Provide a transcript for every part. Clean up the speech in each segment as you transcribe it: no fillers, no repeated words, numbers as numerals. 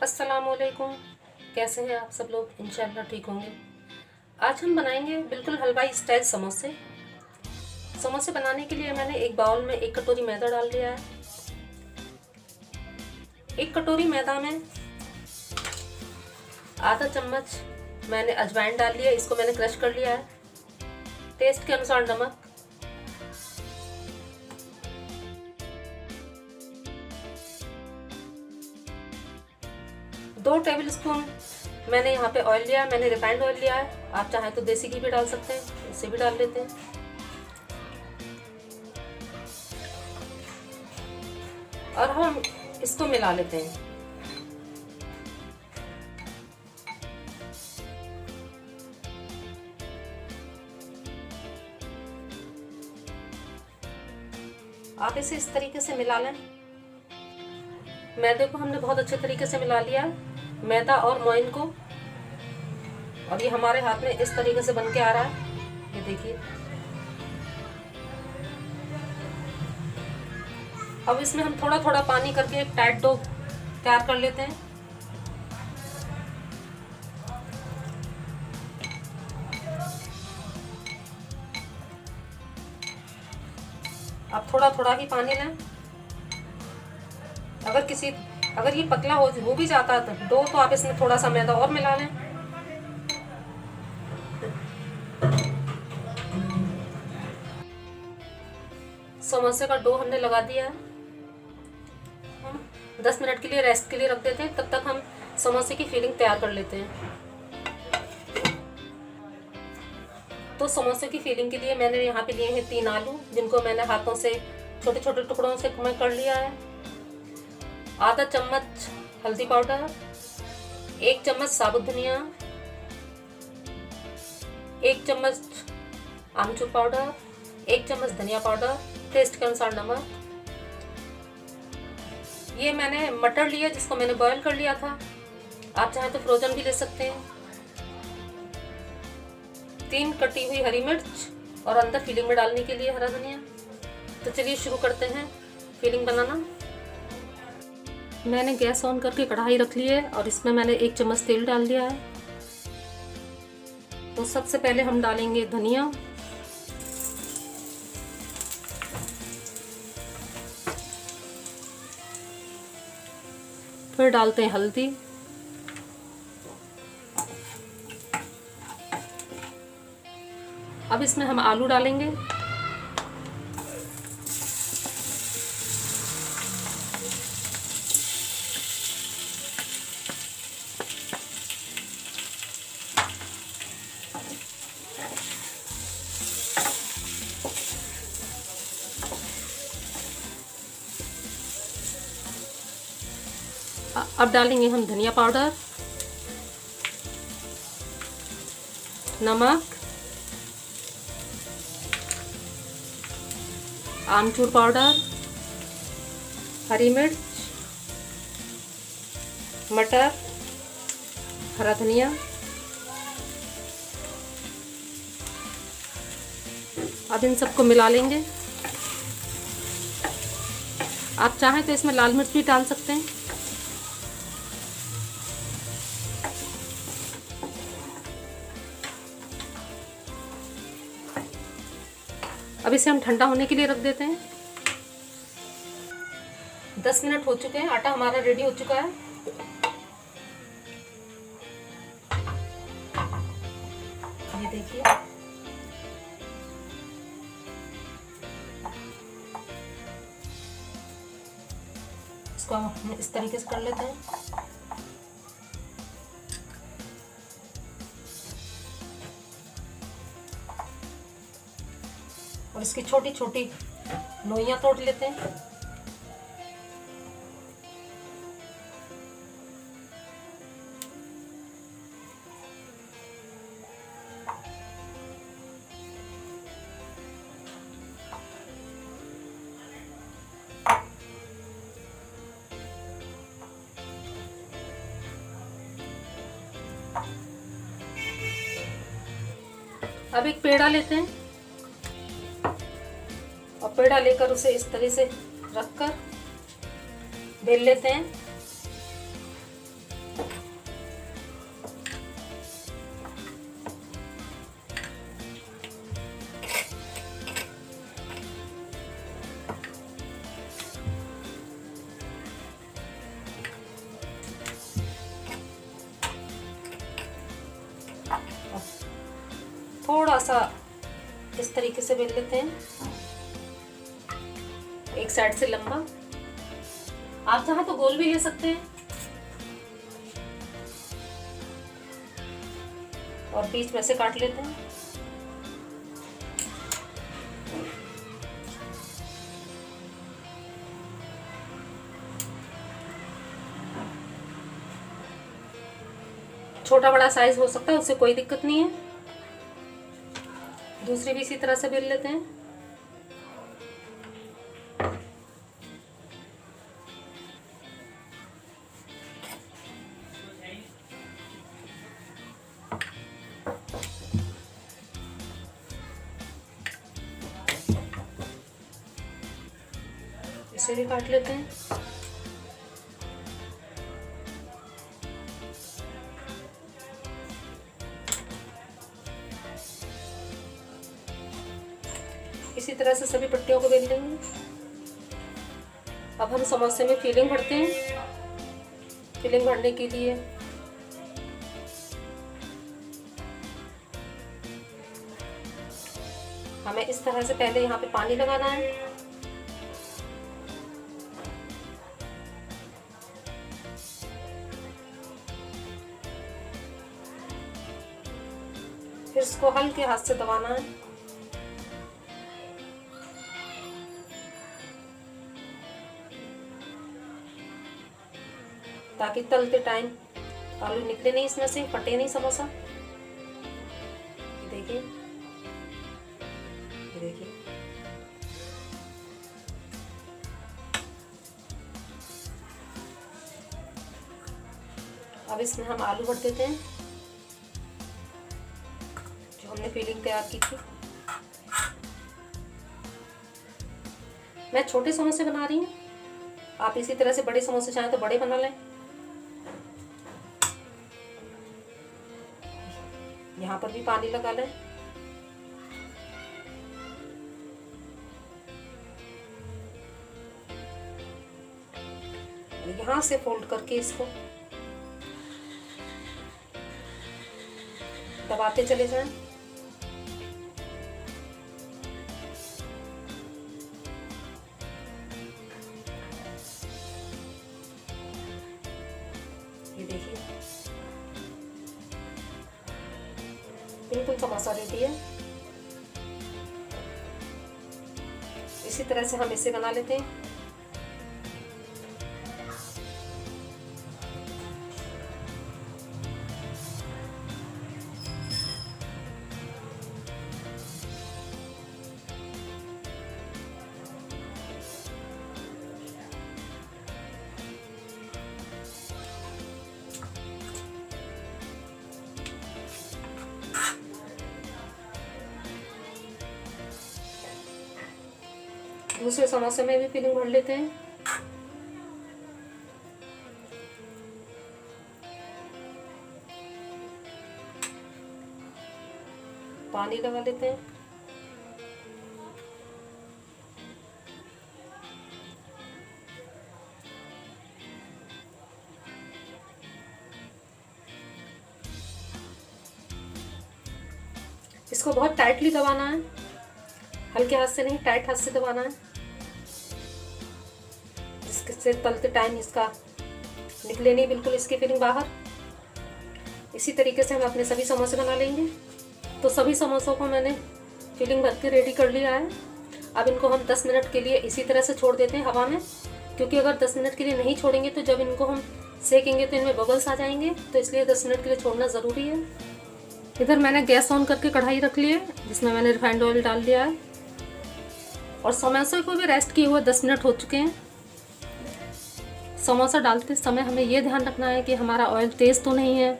अस्सलामुअलैकुम। कैसे हैं आप सब लोग? इंशाल्लाह ठीक होंगे। आज हम बनाएंगे बिल्कुल हलवाई स्टाइल समोसे। समोसे बनाने के लिए मैंने एक बाउल में 1 कटोरी मैदा डाल दिया है। 1 कटोरी मैदा में आधा चम्मच मैंने अजवाइन डाल लिया, इसको मैंने क्रश कर लिया है। टेस्ट के अनुसार नमक, 2 टेबलस्पून मैंने यहाँ पे ऑयल लिया है। मैंने रिफाइंड ऑयल लिया है, आप चाहें तो देसी घी भी डाल सकते हैं, इसे भी डाल लेते हैं। और हम इसको मिला लेते हैं। आप इसे इस तरीके से मिला लें। मैदे को हमने बहुत अच्छे तरीके से मिला लिया है, मैदा और मोइन को, और ये हमारे हाथ में इस तरीके से बन के आ रहा है। ये देखिए। अब इसमें हम थोड़ा थोड़ा पानी करके एक टाइट डो तैयार कर लेते हैं। आप थोड़ा थोड़ा ही पानी लें। अगर ये पतला हो भी जाता है तो डो, तो आप इसमें थोड़ा सा मैदा और मिला लें। समोसे का डो हमने लगा दिया है। हम 10 मिनट के लिए रेस्ट के लिए रख देते हैं, तब तक हम समोसे की फिलिंग तैयार कर लेते हैं। तो समोसे की फिलिंग के लिए मैंने यहाँ पे लिए हैं 3 आलू, जिनको मैंने हाथों से छोटे छोटे टुकड़ों से मैं कर लिया है। आधा चम्मच हल्दी पाउडर, 1 चम्मच साबुत धनिया, 1 चम्मच आमचूर पाउडर, 1 चम्मच धनिया पाउडर, टेस्ट के अनुसार नमक। ये मैंने मटर लिया जिसको मैंने बॉईल कर लिया था, आप चाहे तो फ्रोजन भी ले सकते हैं। 3 कटी हुई हरी मिर्च और अंदर फिलिंग में डालने के लिए हरा धनिया। तो चलिए शुरू करते हैं फिलिंग बनाना। मैंने गैस ऑन करके कढ़ाई रख ली है और इसमें मैंने 1 चम्मच तेल डाल दिया है। तो सबसे पहले हम डालेंगे धनिया, फिर डालते हैं हल्दी, अब इसमें हम आलू डालेंगे। अब डालेंगे हम धनिया पाउडर, नमक, आमचूर पाउडर, हरी मिर्च, मटर, हरा धनिया। अब इन सबको मिला लेंगे। आप चाहें तो इसमें लाल मिर्च भी डाल सकते हैं। अब इसे हम ठंडा होने के लिए रख देते हैं। 10 मिनट हो चुके हैं, आटा हमारा रेडी हो चुका है। ये देखिए। इसको हम इस तरीके से कर लेते हैं। और इसकी छोटी छोटी लोइयां तोड़ लेते हैं। अब एक पेड़ा लेते हैं और पेड़ा लेकर उसे इस तरह से रखकर बेल लेते हैं। थोड़ा सा इस तरीके से बेल लेते हैं, एक साइड से लंबा। आप चाहे तो गोल भी ले सकते हैं और बीच में से काट लेते हैं। छोटा बड़ा साइज हो सकता है, उससे कोई दिक्कत नहीं है। दूसरी भी इसी तरह से बेल लेते हैं। इसे भी काट लेते हैं। इसी तरह से सभी पट्टियों को बेल लेंगे। अब हम समोसे में फिलिंग भरते हैं। फिलिंग भरने के लिए हमें इस तरह से पहले यहाँ पे पानी लगाना है। फिर इसको हल्के हाथ से दबाना है। ताकि तलते टाइम आलू निकले नहीं, इसमें से फटे नहीं समोसा। देखिए, देखिए अब इसमें हम आलू भर देते हैं जो हमने फिलिंग तैयार की थी। मैं छोटे समोसे बना रही हूँ, आप इसी तरह से बड़े समोसे चाहें तो बड़े बना लें। यहाँ पर भी पानी लगा लें। यहाँ से फोल्ड करके इसको दबाते चले जाएं। ये देखिए, बिल्कुल समोसा रेडी है। इसी तरह से हम इसे बना लेते हैं। दूसरे समोसे में भी फिलिंग भर लेते हैं। पानी लगा लेते हैं। इसको बहुत टाइटली दबाना है, हल्के हाथ से नहीं, टाइट हाथ से दबाना है, जिससे तलते टाइम इसका निकले नहीं बिल्कुल इसकी फिलिंग बाहर। इसी तरीके से हम अपने सभी समोसे बना लेंगे। तो सभी समोसों को मैंने फिलिंग भर के रेडी कर लिया है। अब इनको हम 10 मिनट के लिए इसी तरह से छोड़ देते हैं हवा में, क्योंकि अगर 10 मिनट के लिए नहीं छोड़ेंगे तो जब इनको हम सेकेंगे तो इनमें बबल्स आ जाएंगे, तो इसलिए 10 मिनट के लिए छोड़ना ज़रूरी है। इधर मैंने गैस ऑन करके कढ़ाई रख ली है, जिसमें मैंने रिफाइंड ऑयल डाल दिया है और समोसे को भी रेस्ट किए हुए 10 मिनट हो चुके हैं। समोसा डालते समय हमें ये ध्यान रखना है कि हमारा ऑयल तेज़ तो नहीं है।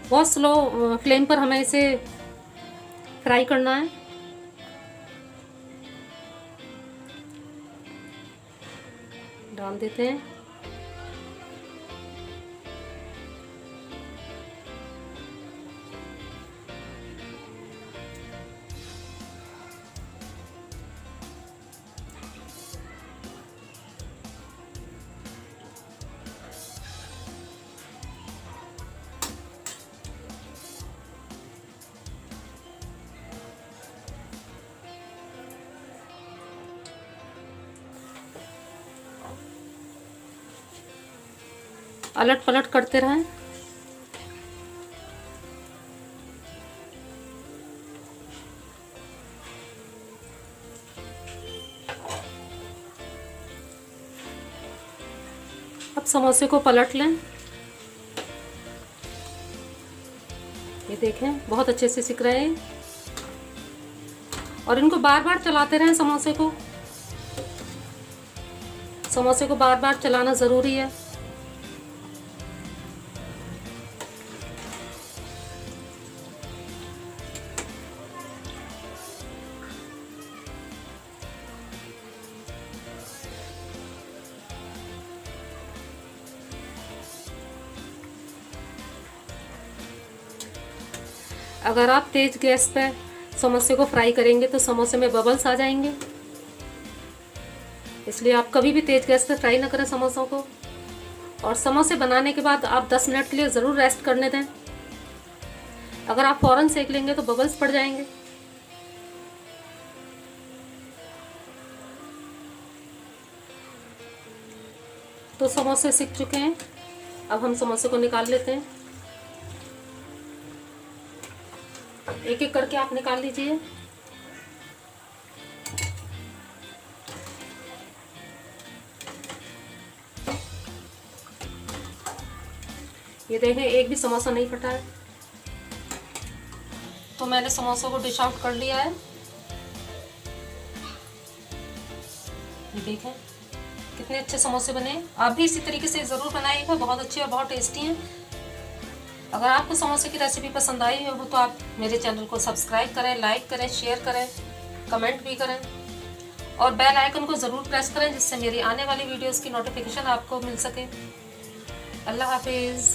बहुत स्लो फ्लेम पर हमें इसे फ्राई करना है। डाल देते हैं। अलट पलट करते रहें। अब समोसे को पलट लें। ये देखें बहुत अच्छे से सिक रहे हैं और इनको बार बार चलाते रहें। समोसे को बार बार चलाना ज़रूरी है। अगर आप तेज़ गैस पे समोसे को फ्राई करेंगे तो समोसे में बबल्स आ जाएंगे, इसलिए आप कभी भी तेज़ गैस पे फ्राई ना करें समोसों को। और समोसे बनाने के बाद आप 10 मिनट के लिए ज़रूर रेस्ट करने दें। अगर आप फ़ौरन सेक लेंगे तो बबल्स पड़ जाएंगे। तो समोसे सिक चुके हैं, अब हम समोसे को निकाल लेते हैं। एक एक करके आप निकाल लीजिए। ये देखें एक भी समोसा नहीं फटा है। तो मैंने समोसों को डिश आउट कर लिया है। ये देखें कितने अच्छे समोसे बने। आप भी इसी तरीके से ज़रूर बनाइएगा, बहुत अच्छे और बहुत टेस्टी हैं। अगर आपको समोसे की रेसिपी पसंद आई हो तो आप मेरे चैनल को सब्सक्राइब करें, लाइक करें, शेयर करें, कमेंट भी करें और बेल आइकन को ज़रूर प्रेस करें जिससे मेरी आने वाली वीडियोस की नोटिफिकेशन आपको मिल सके। अल्लाह हाफिज़।